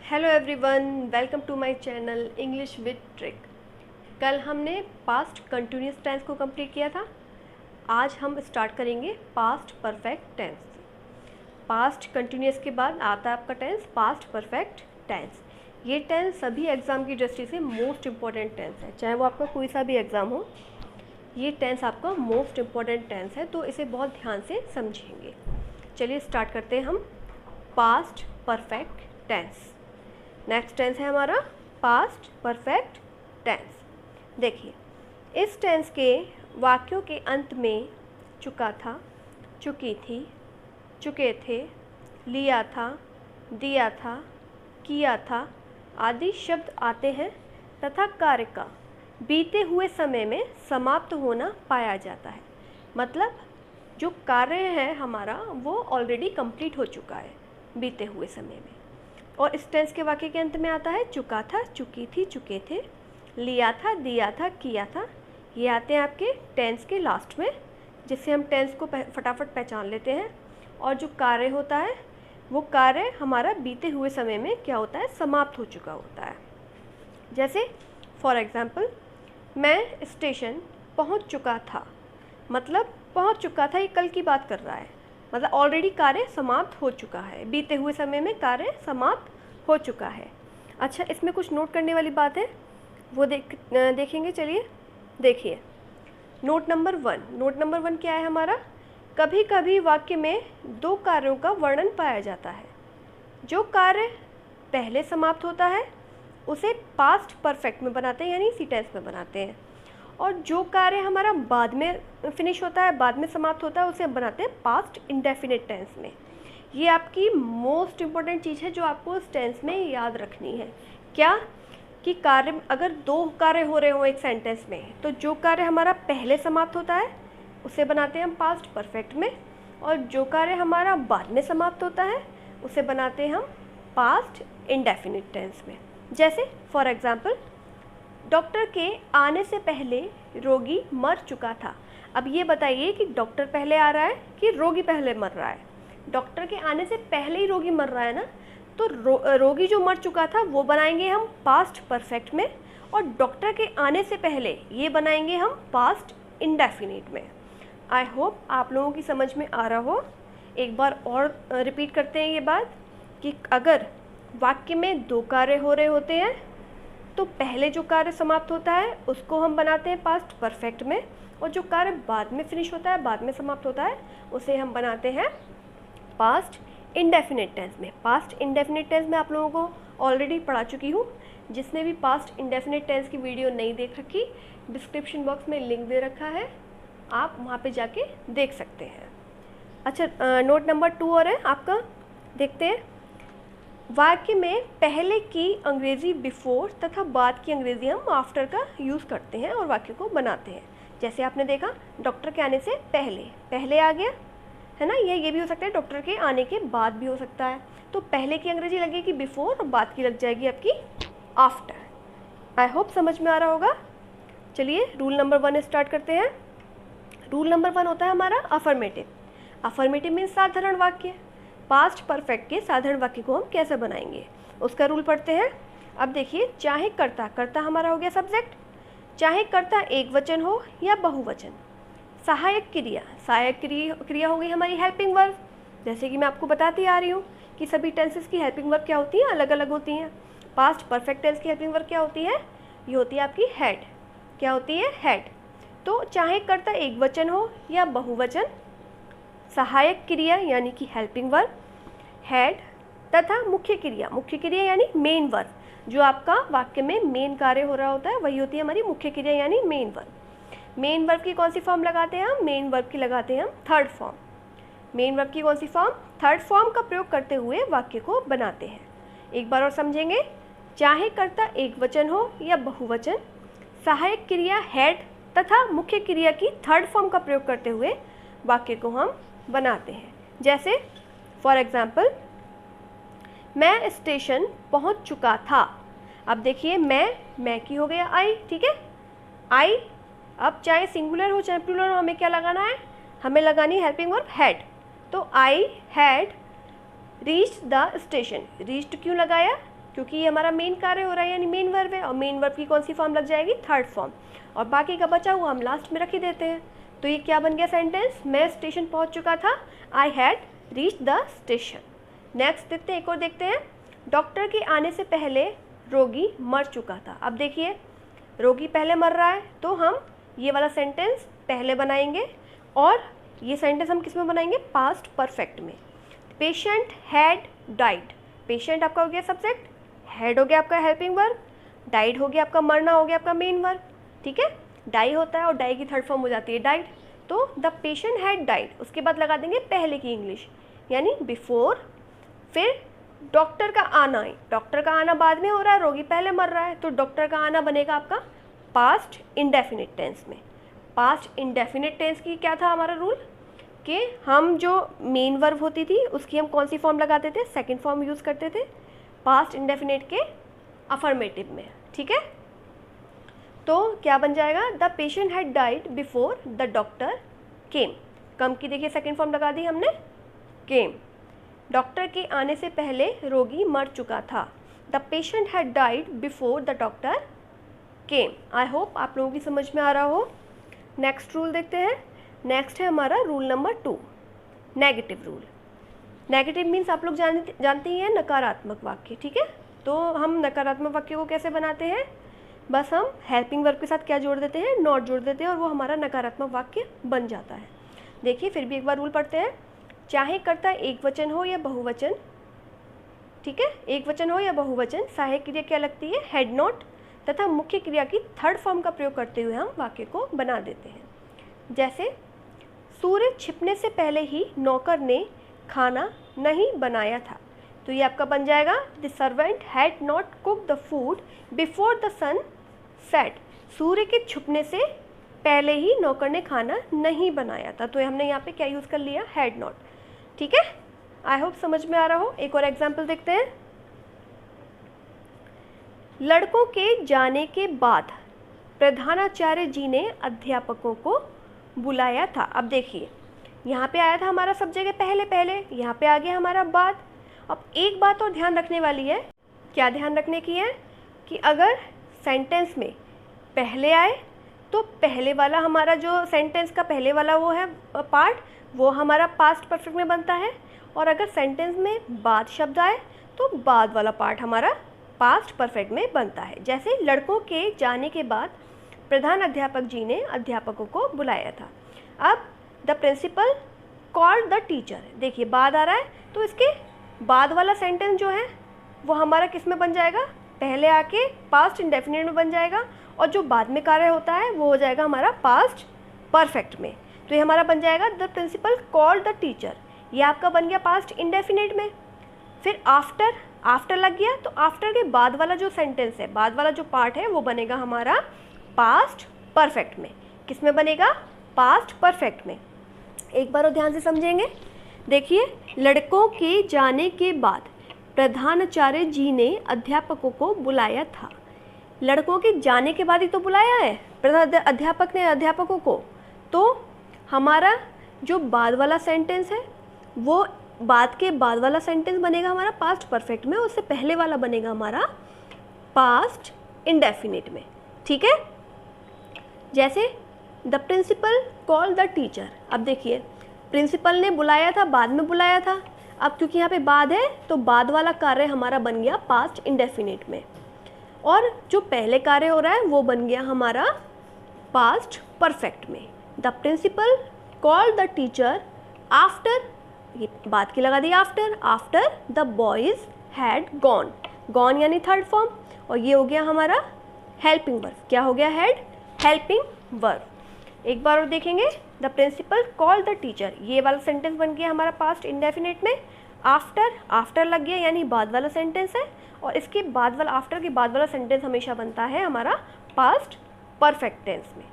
Hello everyone, welcome to my channel English with trick. कल हमने past continuous tense को complete किया था। आज हम स्टार्ट करेंगे past perfect tense. Past continuous के बाद आता है आपका टेंस पास्ट परफेक्ट टेंस। ये टेंस सभी एग्ज़ाम की दृष्टि से मोस्ट इम्पॉर्टेंट टेंस है, चाहे वो आपका कोई सा भी एग्ज़ाम हो। ये टेंस आपका मोस्ट इम्पॉर्टेंट टेंस है, तो इसे बहुत ध्यान से समझेंगे। चलिए स्टार्ट करते हैं हम past perfect tense. Next tense है हमारा पास्ट परफेक्ट टेंस। देखिए, इस टेंस के वाक्यों के अंत में चुका था, चुकी थी, चुके थे, लिया था, दिया था, किया था आदि शब्द आते हैं तथा कार्य का बीते हुए समय में समाप्त होना पाया जाता है। मतलब जो कार्य है हमारा वो ऑलरेडी कंप्लीट हो चुका है बीते हुए समय में। और इस टेंस के वाक्य के अंत में आता है चुका था, चुकी थी, चुके थे, लिया था, दिया था, किया था। ये आते हैं आपके टेंस के लास्ट में, जिससे हम टेंस को फटाफट पहचान लेते हैं। और जो कार्य होता है वो कार्य हमारा बीते हुए समय में क्या होता है, समाप्त हो चुका होता है। जैसे फॉर एग्ज़ाम्पल, मैं स्टेशन पहुंच चुका था। मतलब पहुंच चुका था, ये कल की बात कर रहा है, मतलब ऑलरेडी कार्य समाप्त हो चुका है, बीते हुए समय में कार्य समाप्त हो चुका है। अच्छा, इसमें कुछ नोट करने वाली बात है, वो देखेंगे। चलिए देखिए, नोट नंबर वन क्या है हमारा। कभी कभी वाक्य में दो कार्यों का वर्णन पाया जाता है। जो कार्य पहले समाप्त होता है उसे पास्ट परफेक्ट में बनाते हैं, यानी इसी टेंस में बनाते हैं। और जो कार्य हमारा बाद में फिनिश होता है, बाद में समाप्त होता है, उसे हम बनाते हैं पास्ट इंडेफिनिट टेंस में। ये आपकी मोस्ट इम्पॉर्टेंट चीज़ है जो आपको इस टेंस में याद रखनी है। क्या कि कार्य, अगर दो कार्य हो रहे हो एक सेंटेंस में, तो जो कार्य हमारा पहले समाप्त होता है उसे बनाते हैं हम पास्ट परफेक्ट में, और जो कार्य हमारा बाद में समाप्त होता है उसे बनाते हैं हम पास्ट इंडेफिनिट टेंस में। जैसे फॉर एग्ज़ाम्पल, डॉक्टर के आने से पहले रोगी मर चुका था। अब ये बताइए कि डॉक्टर पहले आ रहा है कि रोगी पहले मर रहा है। डॉक्टर के आने से पहले ही रोगी मर रहा है ना, तो रोगी जो मर चुका था वो बनाएंगे हम पास्ट परफेक्ट में, और डॉक्टर के आने से पहले ये बनाएंगे हम पास्ट इंडेफिनिट में। आई होप आप लोगों की समझ में आ रहा हो। एक बार और रिपीट करते हैं ये बात कि अगर वाक्य में दो कार्य हो रहे होते हैं तो पहले जो कार्य समाप्त होता है उसको हम बनाते हैं पास्ट परफेक्ट में, और जो कार्य बाद में फिनिश होता है, बाद में समाप्त होता है, उसे हम बनाते हैं पास्ट इंडेफिनिट टेंस में। पास्ट इंडेफिनिट टेंस में आप लोगों को ऑलरेडी पढ़ा चुकी हूँ। जिसने भी पास्ट इंडेफिनिट टेंस की वीडियो नहीं देख रखी, डिस्क्रिप्शन बॉक्स में लिंक दे रखा है, आप वहाँ पे जाके देख सकते हैं। अच्छा, नोट नंबर 2 और है आपका, देखते हैं। वाक्य में पहले की अंग्रेज़ी बिफोर तथा बाद की अंग्रेज़ी हम आफ्टर का यूज़ करते हैं और वाक्य को बनाते हैं। जैसे आपने देखा, डॉक्टर के आने से पहले, पहले आ गया है ना, ये भी हो सकता है डॉक्टर के आने के बाद भी हो सकता है। तो पहले की अंग्रेज़ी लगेगी बिफोर और बाद की लग जाएगी आपकी आफ्टर। आई होप समझ में आ रहा होगा। चलिए रूल नंबर 1 स्टार्ट करते हैं। रूल नंबर 1 होता है हमारा अफर्मेटिव। अफर्मेटिव मीन्स साधारण वाक्य। पास्ट परफेक्ट के साधारण वाक्य को हम कैसे बनाएंगे उसका रूल पढ़ते हैं। अब देखिए, चाहे कर्ता, कर्ता हमारा हो गया सब्जेक्ट, चाहे कर्ता एक वचन हो या बहुवचन। सहायक क्रिया, सहायक क्रिया हो गई हमारी हेल्पिंग वर्ब। जैसे कि मैं आपको बताती आ रही हूँ कि सभी टेंसेस की हेल्पिंग वर्ब क्या होती है, अलग अलग होती हैं। पास्ट परफेक्ट टेंस की हेल्पिंग वर्ब क्या होती है, ये होती है आपकी हेड। क्या होती है, हेड। तो चाहे कर्ता एक वचन हो या बहुवचन, सहायक क्रिया यानी कि हेल्पिंग वर्ब, हेड, तथा मुख्य क्रिया यानी मेन वर्ब। जो आपका वाक्य में मेन कार्य हो रहा होता है वही होती है हमारी मुख्य क्रिया यानी मेन वर्ब। मेन वर्ब की कौन सी फॉर्म लगाते हैं हम, मेन वर्ब की लगाते हैं हम थर्ड फॉर्म। मेन वर्ब की कौन सी फॉर्म, थर्ड फॉर्म का प्रयोग करते हुए वाक्य को बनाते हैं। एक बार और समझेंगे। चाहे कर्ता एक वचन हो या बहुवचन, सहायक क्रिया हेड तथा मुख्य क्रिया की थर्ड फॉर्म का प्रयोग करते हुए वाक्य को हम बनाते हैं। जैसे फॉर एग्ज़ाम्पल, मैं स्टेशन पहुंच चुका था। अब देखिए, मैं की हो गया आई, ठीक है, आई। अब चाहे सिंगुलर हो चाहे प्लूरल हो, हमें क्या लगाना है, हमें लगानी है हेल्पिंग वर्ब हैड। तो I had reached the station. Reached क्यों लगाया, क्योंकि ये हमारा मेन कार्य हो रहा है यानी मेन वर्ब है, और मेन वर्ब की कौन सी फॉर्म लग जाएगी, थर्ड फॉर्म, और बाकी का बचा हुआ हम लास्ट में रख ही देते हैं। तो ये क्या बन गया सेंटेंस, मैं स्टेशन पहुंच चुका था, I had reach the station. Next देखते हैं, एक और देखते हैं, डॉक्टर के आने से पहले रोगी मर चुका था। अब देखिए रोगी पहले मर रहा है तो हम ये वाला सेंटेंस पहले बनाएंगे, और ये सेंटेंस हम किस में बनाएंगे, पास्ट परफेक्ट में। पेशेंट हैड डाइड, पेशेंट आपका हो गया सब्जेक्ट, हैड हो गया आपका हेल्पिंग वर्ब, डाइड हो गया आपका मरना, हो गया आपका मेन वर्ब, ठीक है। डाई होता है और डाई की थर्ड फॉर्म हो जाती है डाइड, तो द पेशेंट हैड डाइड, उसके बाद लगा देंगे पहले की इंग्लिश यानी बिफोर, फिर डॉक्टर का आना है, डॉक्टर का आना बाद में हो रहा है, रोगी पहले मर रहा है, तो डॉक्टर का आना बनेगा आपका पास्ट इंडेफिनिट टेंस में। पास्ट इंडेफिनिट टेंस की क्या था हमारा रूल कि हम जो मेन वर्ब होती थी उसकी हम कौन सी फॉर्म लगाते थे, सेकंड फॉर्म यूज़ करते थे पास्ट इंडेफिनिट के अफर्मेटिव में, ठीक है। तो क्या बन जाएगा, the patient had died before the doctor came, come की देखिए सेकंड फॉर्म लगा दी हमने केम, डॉक्टर के आने से पहले रोगी मर चुका था, the patient had died before the doctor came. I hope आप लोगों की समझ में आ रहा हो। नेक्स्ट रूल देखते हैं, नेक्स्ट है हमारा rule number 2, negative rule. Negative means आप लोग जानते ही हैं नकारात्मक वाक्य, ठीक है। तो हम नकारात्मक वाक्य को कैसे बनाते हैं, बस हम हेल्पिंग वर्ब के साथ क्या जोड़ देते हैं, नॉट जोड़ देते हैं, और वो हमारा नकारात्मक वाक्य बन जाता है। देखिए फिर भी एक बार रूल पढ़ते हैं, चाहे कर्ता एक वचन हो या बहुवचन, ठीक है, एक वचन हो या बहुवचन, सहायक क्रिया क्या लगती है, हैड नॉट, तथा मुख्य क्रिया की थर्ड फॉर्म का प्रयोग करते हुए हम वाक्य को बना देते हैं। जैसे सूर्य छिपने से पहले ही नौकर ने खाना नहीं बनाया था, तो ये आपका बन जाएगा, the servant had not cook the food before the sun set, सूर्य के छुपने से पहले ही नौकर ने खाना नहीं बनाया था, तो हमने यहाँ पे क्या यूज़ कर लिया, हैड नॉट, ठीक है। आई होप समझ में आ रहा हो। एक और एग्जाम्पल देखते हैं, लड़कों के जाने के बाद प्रधानाचार्य जी ने अध्यापकों को बुलाया था। अब देखिए यहाँ पे आया था हमारा सब जगह पहले पहले, यहाँ पे आ गया हमारा बाद। अब एक बात और ध्यान रखने वाली है, क्या ध्यान रखने की है कि अगर सेंटेंस में पहले आए तो पहले वाला हमारा जो सेंटेंस का पहले वाला वो है पार्ट, वो हमारा पास्ट परफेक्ट में बनता है, और अगर सेंटेंस में बाद शब्द आए तो बाद वाला पार्ट हमारा पास्ट परफेक्ट में बनता है। जैसे लड़कों के जाने के बाद प्रधान अध्यापक जी ने अध्यापकों को बुलाया था। अब the principal called the teacher, देखिए बाद आ रहा है तो इसके बाद वाला सेंटेंस जो है वो हमारा किस में बन जाएगा, पहले आके पास्ट इंडेफिनिट में बन जाएगा, और जो बाद में कार्य होता है वो हो जाएगा हमारा पास्ट परफेक्ट में। तो ये हमारा बन जाएगा the principal called the teacher, ये आपका बन गया पास्ट इंडेफिनिट में। फिर आफ्टर, आफ्टर लग गया तो आफ्टर के बाद वाला जो सेंटेंस है, बाद वाला जो पार्ट है वो बनेगा हमारा पास्ट परफेक्ट में। किस में बनेगा, पास्ट परफेक्ट में। एक बार और ध्यान से समझेंगे, देखिए लड़कों के जाने के बाद प्रधानाचार्य जी ने अध्यापकों को बुलाया था। लड़कों के जाने के बाद ही तो बुलाया है अध्यापक ने अध्यापकों को, तो हमारा जो बाद वाला सेंटेंस है वो बाद के बाद वाला सेंटेंस बनेगा हमारा पास्ट परफेक्ट में, उससे पहले वाला बनेगा हमारा पास्ट इंडेफिनिट में, ठीक है। जैसे the principal call the teacher, अब देखिए प्रिंसिपल ने बुलाया था, बाद में बुलाया था, अब क्योंकि यहाँ पे बाद है तो बाद वाला कार्य हमारा बन गया पास्ट इंडेफिनिट में, और जो पहले कार्य हो रहा है वो बन गया हमारा पास्ट परफेक्ट में। The principal call the teacher after, ये बात की लगा दी after, after the boys had gone, gone यानी थर्ड फॉर्म, और ये हो गया हमारा हेल्पिंग वर्ब, क्या हो गया, हैड हेल्पिंग वर्ब। एक बार और देखेंगे, the principal call the teacher, ये वाला सेंटेंस बन गया हमारा पास्ट इंडेफिनिट में, आफ्टर, आफ्टर लग गया यानी बाद वाला सेंटेंस है, और इसके बाद वाला आफ्टर के बाद वाला सेंटेंस हमेशा बनता है हमारा पास्ट परफेक्ट टेंस में।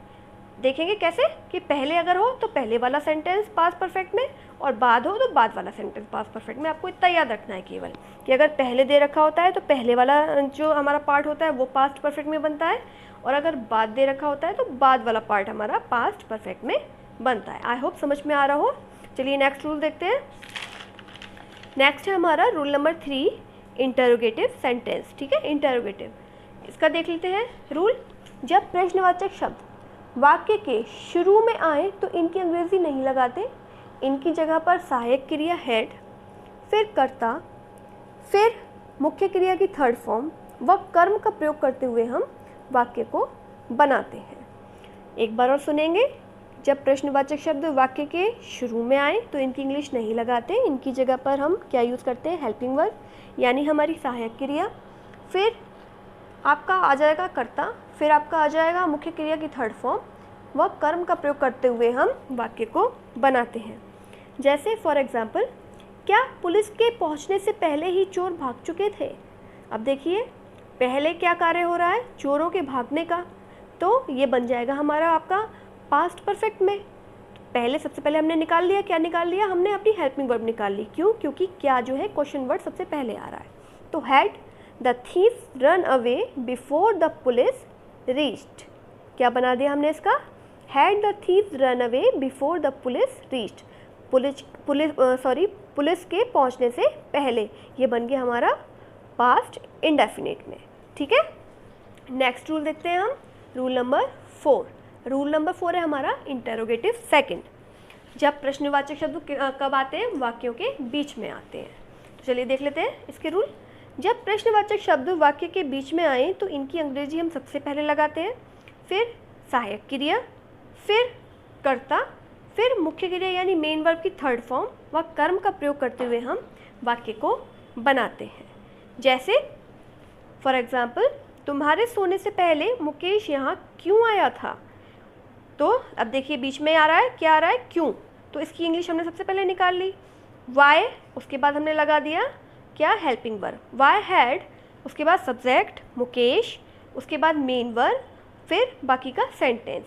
देखेंगे कैसे कि पहले अगर हो तो पहले वाला सेंटेंस पास्ट परफेक्ट में, और बाद हो तो बाद वाला सेंटेंस पास्ट परफेक्ट में। आपको इतना याद रखना है केवल कि अगर पहले दे रखा होता है तो पहले वाला जो हमारा पार्ट होता है वो पास्ट परफेक्ट में बनता है, और अगर बाद दे रखा होता है तो बाद वाला पार्ट हमारा पास्ट परफेक्ट में बनता है। आई होप समझ में आ रहा हो। चलिए नेक्स्ट रूल देखते हैं। नेक्स्ट है हमारा रूल नंबर 3, इंटरोगेटिव सेंटेंस, ठीक है, इंटरोगेटिव। इसका देख लेते हैं रूल। जब प्रश्नवाचक शब्द वाक्य के शुरू में आए तो इनकी अंग्रेजी नहीं लगाते, इनकी जगह पर सहायक क्रिया हेड, फिर कर्ता, फिर मुख्य क्रिया की थर्ड फॉर्म व कर्म का प्रयोग करते हुए हम वाक्य को बनाते हैं। एक बार और सुनेंगे। जब प्रश्नवाचक शब्द वाक्य के शुरू में आए तो इनकी इंग्लिश नहीं लगाते, इनकी जगह पर हम क्या यूज़ करते हैं, हेल्पिंग वर्ब, यानी हमारी सहायक क्रिया। फिर आपका आ जाएगा कर्ता, फिर आपका आ जाएगा मुख्य क्रिया की थर्ड फॉर्म व कर्म का प्रयोग करते हुए हम वाक्य को बनाते हैं। जैसे फॉर एग्जाम्पल, क्या पुलिस के पहुंचने से पहले ही चोर भाग चुके थे। अब देखिए पहले क्या कार्य हो रहा है, चोरों के भागने का, तो ये बन जाएगा हमारा आपका पास्ट परफेक्ट में। पहले सबसे पहले हमने निकाल लिया, क्या निकाल लिया, हमने अपनी हेल्पिंग वर्ब निकाल ली। क्यों, क्योंकि क्या जो है क्वेश्चन वर्ड सबसे पहले आ रहा है। तो had the thief run away before the police reached, क्या बना दिया हमने इसका, had the thief run away before the police reached, police के पहुंचने से पहले, ये बन गया हमारा पास्ट इंडेफिनिट में, ठीक है। नेक्स्ट रूल देखते हैं हम, रूल नंबर 4। रूल नंबर 4 है हमारा इंटरोगेटिव सेकंड। जब प्रश्नवाचक शब्द कब आते हैं, वाक्यों के बीच में आते हैं। तो चलिए देख लेते हैं इसके रूल। जब प्रश्नवाचक शब्द वाक्य के बीच में आए तो इनकी अंग्रेजी हम सबसे पहले लगाते हैं, फिर सहायक क्रिया, फिर कर्ता, फिर मुख्य क्रिया यानी मेन वर्ब की थर्ड फॉर्म व कर्म का प्रयोग करते हुए हम वाक्य को बनाते हैं। जैसे फॉर एग्जाम्पल, तुम्हारे सोने से पहले मुकेश यहाँ क्यों आया था। तो अब देखिए बीच में आ रहा है, क्या आ रहा है, क्यों, तो इसकी इंग्लिश हमने सबसे पहले निकाल ली। वाई, उसके बाद हमने लगा दिया क्या, हेल्पिंग वर्ब, वाई हैड, उसके बाद सब्जेक्ट मुकेश, उसके बाद मेन वर्ब, फिर बाकी का sentence.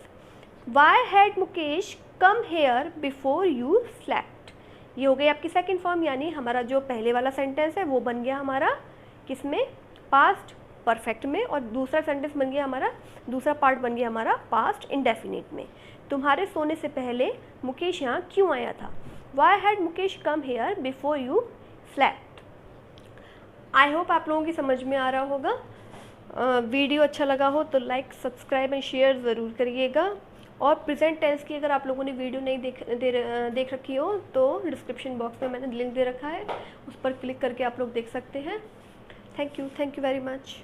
Why had Mukesh come here before you slept, ये हो गई आपकी सेकंड फॉर्म, यानी हमारा जो पहले वाला सेंटेंस है वो बन गया हमारा किसमें, पास्ट परफेक्ट में, और दूसरा सेंटेंस बन गया हमारा, दूसरा पार्ट बन गया हमारा पास्ट इंडेफिनिट में। तुम्हारे सोने से पहले मुकेश यहाँ क्यों आया था, why had Mukesh come here before you slept. I hope आप लोगों की समझ में आ रहा होगा। वीडियो अच्छा लगा हो तो लाइक, सब्सक्राइब एंड शेयर ज़रूर करिएगा। और प्रेजेंट टेंस की अगर आप लोगों ने वीडियो नहीं देख रखी हो तो डिस्क्रिप्शन बॉक्स में मैंने लिंक दे रखा है, उस पर क्लिक करके आप लोग देख सकते हैं। Thank you very much.